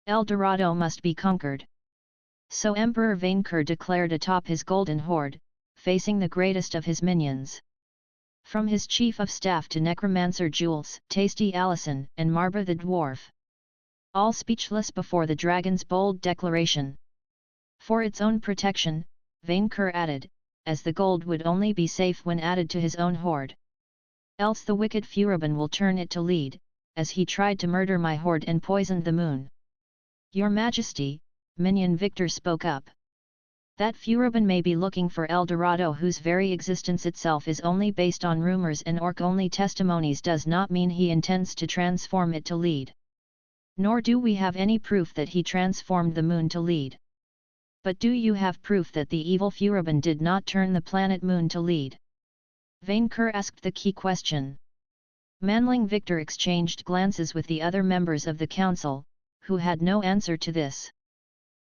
El Dorado must be conquered. So Emperor Vainqueur declared atop his golden hoard, facing the greatest of his minions. From his chief of staff to necromancer Jules, Tasty Allison, and Marba the dwarf. All speechless before the dragon's bold declaration. For its own protection, Vainqueur added, as the gold would only be safe when added to his own hoard. Else the wicked Furibon will turn it to lead, as he tried to murder my hoard and poisoned the moon. Your Majesty, Minion Victor spoke up. That Furibon may be looking for El Dorado, whose very existence itself is only based on rumors and orc-only testimonies, does not mean he intends to transform it to lead. Nor do we have any proof that he transformed the moon to lead. But do you have proof that the evil Furibon did not turn the planet moon to lead? Vainqueur asked the key question. Manling Victor exchanged glances with the other members of the council, who had no answer to this.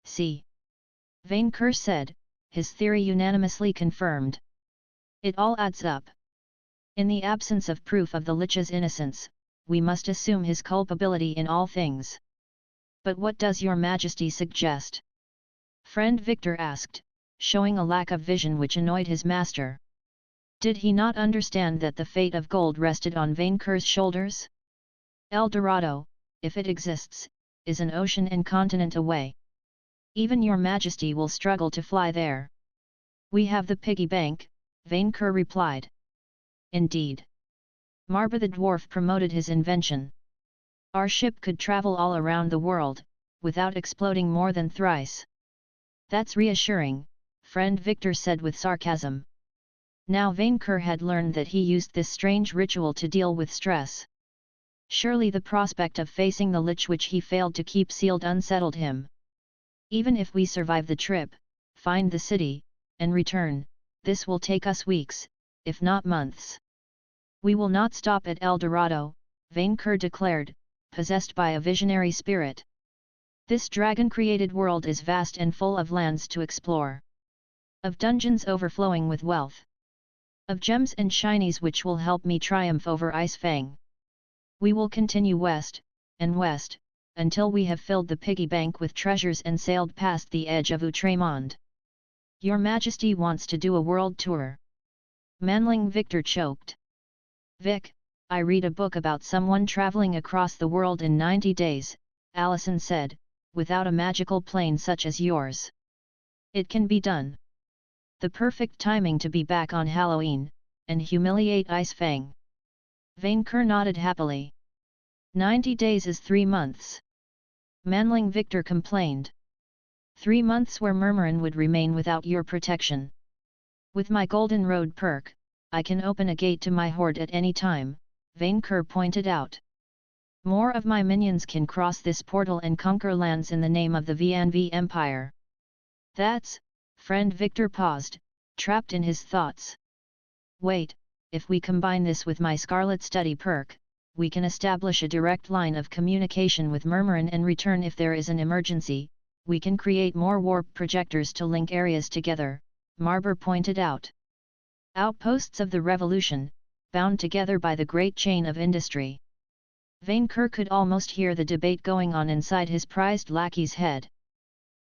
See. Vainqueur said, his theory unanimously confirmed. It all adds up. In the absence of proof of the Lich's innocence, we must assume his culpability in all things. But what does your Majesty suggest? Friend Victor asked, showing a lack of vision which annoyed his master. Did he not understand that the fate of gold rested on Vainqueur's shoulders? El Dorado, if it exists, is an ocean and continent away. Even your Majesty will struggle to fly there. We have the piggy bank, Vainqueur replied. Indeed. Marba the dwarf promoted his invention. Our ship could travel all around the world, without exploding more than thrice. That's reassuring, friend Victor said with sarcasm. Now Vainqueur had learned that he used this strange ritual to deal with stress. Surely the prospect of facing the Lich which he failed to keep sealed unsettled him. Even if we survive the trip, find the city, and return, this will take us weeks, if not months. We will not stop at El Dorado, Vainqueur declared, possessed by a visionary spirit. This dragon-created world is vast and full of lands to explore. Of dungeons overflowing with wealth. Of gems and shinies which will help me triumph over Ice Fang. We will continue west, and west, until we have filled the piggy bank with treasures and sailed past the edge of Outremont. Your Majesty wants to do a world tour. Manling Victor choked. Vic, I read a book about someone traveling across the world in 90 days, Allison said, without a magical plane such as yours. It can be done. The perfect timing to be back on Halloween, and humiliate Ice Fang. Vainqueur nodded happily. 90 days is 3 months. Manling Victor complained. 3 months where Murmurin would remain without your protection. With my Golden Road perk, I can open a gate to my hoard at any time, Vainqueur pointed out. More of my minions can cross this portal and conquer lands in the name of the VNV Empire. That's, friend Victor paused, trapped in his thoughts. Wait, if we combine this with my Scarlet Study perk, we can establish a direct line of communication with Murmurin and return if there is an emergency. We can create more warp projectors to link areas together, Marber pointed out. Outposts of the revolution, bound together by the great chain of industry. Vainqueur could almost hear the debate going on inside his prized lackey's head.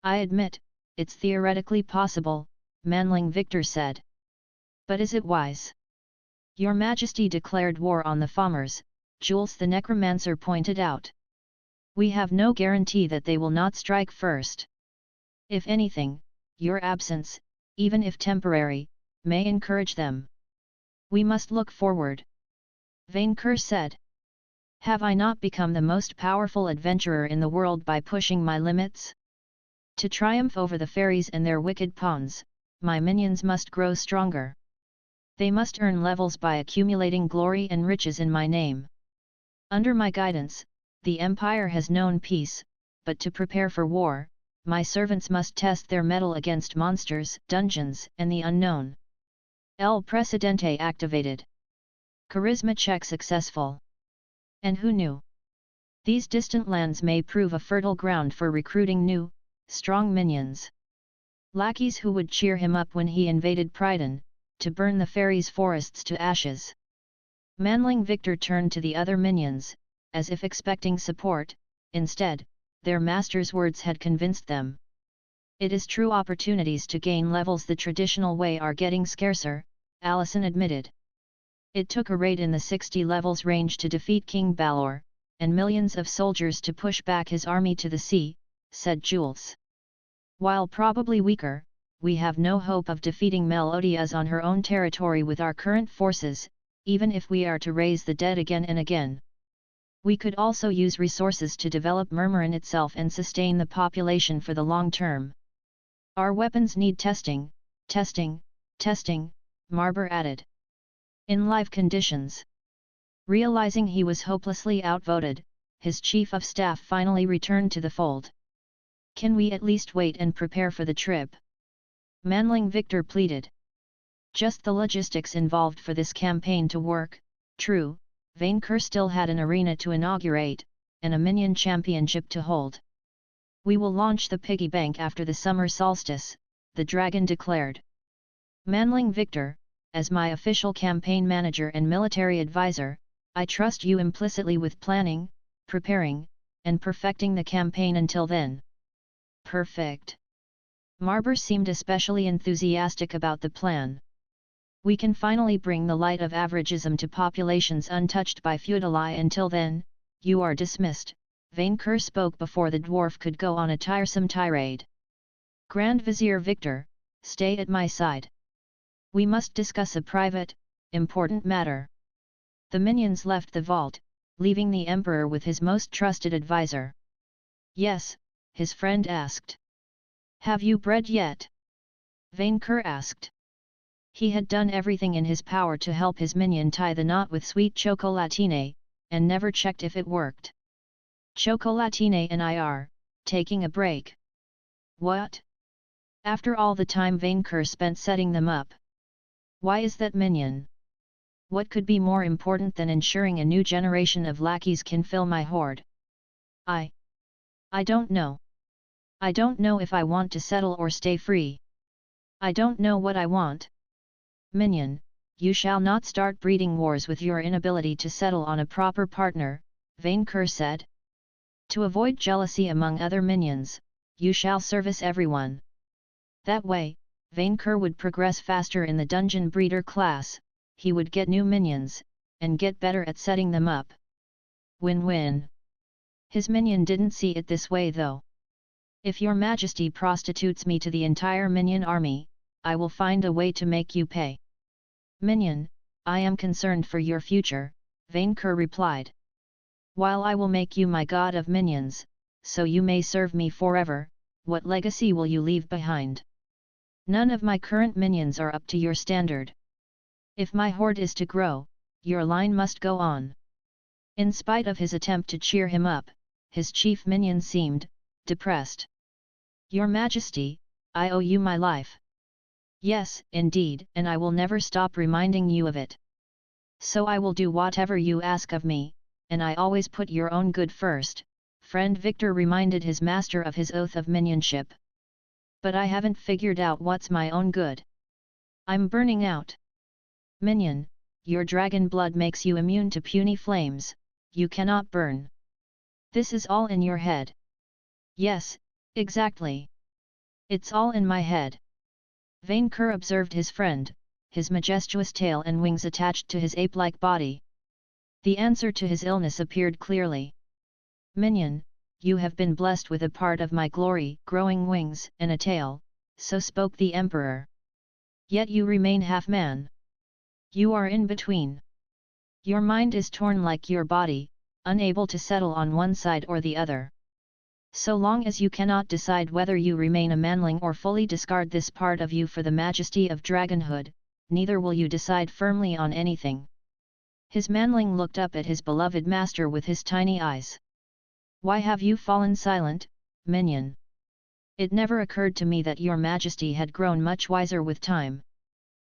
I admit, it's theoretically possible, Manling Victor said. But is it wise? Your Majesty declared war on the farmers, Jules the Necromancer pointed out. We have no guarantee that they will not strike first. If anything, your absence, even if temporary, may encourage them. We must look forward. Vainqueur said. Have I not become the most powerful adventurer in the world by pushing my limits? To triumph over the fairies and their wicked pawns, my minions must grow stronger. They must earn levels by accumulating glory and riches in my name. Under my guidance, the Empire has known peace, but to prepare for war, my servants must test their mettle against monsters, dungeons, and the unknown. El Presidente activated. Charisma check successful. And who knew? These distant lands may prove a fertile ground for recruiting new, strong minions. Lackeys who would cheer him up when he invaded Pryden, to burn the fairies' forests to ashes. Manling Victor turned to the other minions, as if expecting support. Instead, their master's words had convinced them. It is true, opportunities to gain levels the traditional way are getting scarcer, Allison admitted. It took a raid in the 60 levels range to defeat King Balor, and millions of soldiers to push back his army to the sea, said Jules. While probably weaker, we have no hope of defeating Melodias on her own territory with our current forces, even if we are to raise the dead again and again. We could also use resources to develop Murmurin itself and sustain the population for the long term. Our weapons need testing, testing, testing, Marber added. In live conditions. Realizing he was hopelessly outvoted, his chief of staff finally returned to the fold. Can we at least wait and prepare for the trip? Manling Victor pleaded. Just the logistics involved for this campaign to work. True, Vainqueur still had an arena to inaugurate, and a minion championship to hold. We will launch the piggy bank after the summer solstice, the dragon declared. Manling Victor, as my official campaign manager and military advisor, I trust you implicitly with planning, preparing, and perfecting the campaign until then. Perfect. Marber seemed especially enthusiastic about the plan. We can finally bring the light of averagism to populations untouched by feudali. Until then, you are dismissed, Vainqueur spoke before the dwarf could go on a tiresome tirade. Grand Vizier Victor, stay at my side. We must discuss a private, important matter. The minions left the vault, leaving the Emperor with his most trusted advisor. Yes, his friend asked. Have you bred yet? Vainqueur asked. He had done everything in his power to help his minion tie the knot with sweet chocolatine, and never checked if it worked. Chocolatine and I are taking a break. What? After all the time Vainqueur spent setting them up. Why is that minion? What could be more important than ensuring a new generation of lackeys can fill my hoard? I don't know. I don't know if I want to settle or stay free. I don't know what I want. Minion, you shall not start breeding wars with your inability to settle on a proper partner, Vainqueur said. To avoid jealousy among other minions, you shall service everyone. That way, Vainqueur would progress faster in the dungeon breeder class, he would get new minions, and get better at setting them up. Win-win. His minion didn't see it this way though. If your majesty prostitutes me to the entire minion army, I will find a way to make you pay. Minion, I am concerned for your future, Vainqueur replied. While I will make you my god of minions, so you may serve me forever, what legacy will you leave behind? None of my current minions are up to your standard. If my hoard is to grow, your line must go on. In spite of his attempt to cheer him up, his chief minion seemed depressed. Your Majesty, I owe you my life. Yes, indeed, and I will never stop reminding you of it. So I will do whatever you ask of me, and I always put your own good first, friend Victor reminded his master of his oath of minionship. But I haven't figured out what's my own good. I'm burning out. Minion, your dragon blood makes you immune to puny flames, you cannot burn. This is all in your head. Yes, exactly. It's all in my head. Vainqueur observed his friend, his majestuous tail and wings attached to his ape-like body. The answer to his illness appeared clearly. Minion, you have been blessed with a part of my glory, growing wings and a tail, so spoke the Emperor. Yet you remain half-man. You are in between. Your mind is torn like your body, unable to settle on one side or the other. So long as you cannot decide whether you remain a manling or fully discard this part of you for the majesty of dragonhood, neither will you decide firmly on anything. His manling looked up at his beloved master with his tiny eyes. Why have you fallen silent, minion? It never occurred to me that your majesty had grown much wiser with time.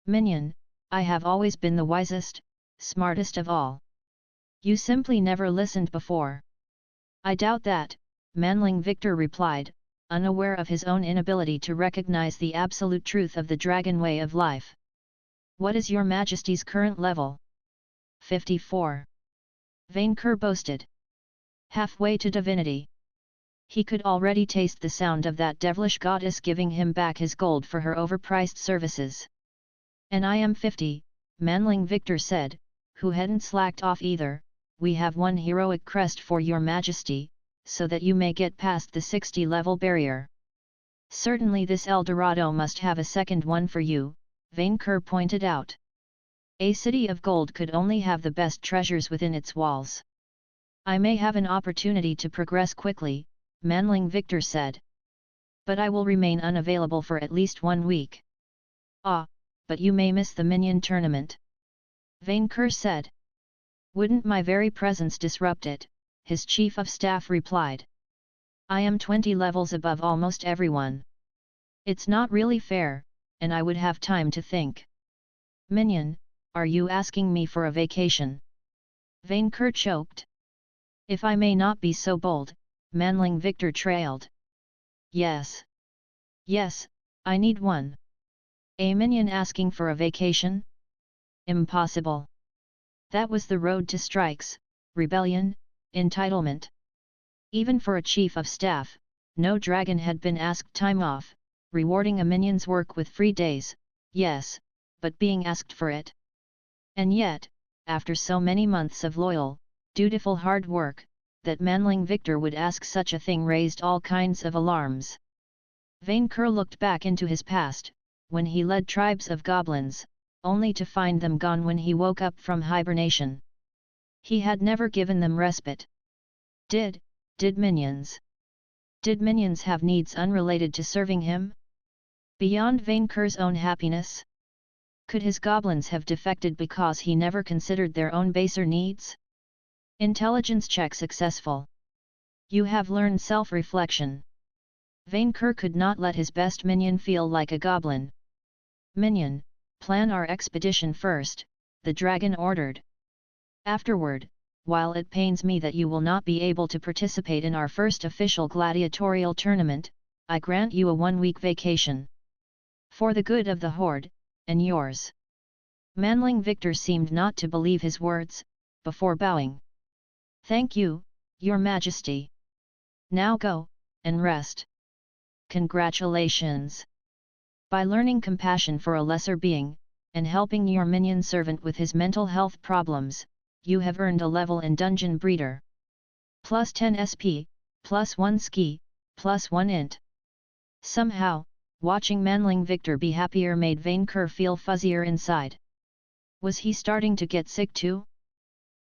Minion, I have always been the wisest, smartest of all. You simply never listened before. I doubt that, Manling Victor replied, unaware of his own inability to recognize the absolute truth of the dragon way of life. What is your majesty's current level? 54. Vainqueur boasted. Halfway to divinity. He could already taste the sound of that devilish goddess giving him back his gold for her overpriced services. "And I am 50, Manling Victor said, who hadn't slacked off either. "We have one heroic crest for your majesty, so that you may get past the 60-level barrier." "Certainly this El Dorado must have a second one for you," Vainqueur pointed out. "A city of gold could only have the best treasures within its walls." "I may have an opportunity to progress quickly," Manling Victor said. "But I will remain unavailable for at least 1 week." "Ah, but you may miss the minion tournament," Vainqueur said. "Wouldn't my very presence disrupt it?" his chief of staff replied. "I am 20 levels above almost everyone. It's not really fair, and I would have time to think." "Minion, are you asking me for a vacation?" Vainqueur choked. "If I may not be so bold," Manling Victor trailed. Yes, I need one." "A minion asking for a vacation? Impossible. That was the road to strikes, rebellion, entitlement. Even for a chief of staff, no dragon had been asked time off, rewarding a minion's work with free days, yes, but being asked for it. And yet, after so many months of loyal, dutiful hard work, that Manling Victor would ask such a thing raised all kinds of alarms. Vainqueur looked back into his past, when he led tribes of goblins, only to find them gone when he woke up from hibernation. He had never given them respite. Did minions have needs unrelated to serving him? Beyond Vainqueur's own happiness? Could his goblins have defected because he never considered their own baser needs? Intelligence check successful. You have learned self-reflection. Vainqueur could not let his best minion feel like a goblin. "Minion, plan our expedition first," the dragon ordered. "Afterward, while it pains me that you will not be able to participate in our first official gladiatorial tournament, I grant you a 1-week vacation. For the good of the horde, and yours." Manling Victor seemed not to believe his words, before bowing. "Thank you, your majesty. Now go, and rest." "Congratulations! By learning compassion for a lesser being, and helping your minion servant with his mental health problems, you have earned a level in Dungeon Breeder. Plus 10 SP, plus 1 ski, plus 1 int." Somehow, watching Manling Victor be happier made Vainqueur feel fuzzier inside. Was he starting to get sick too?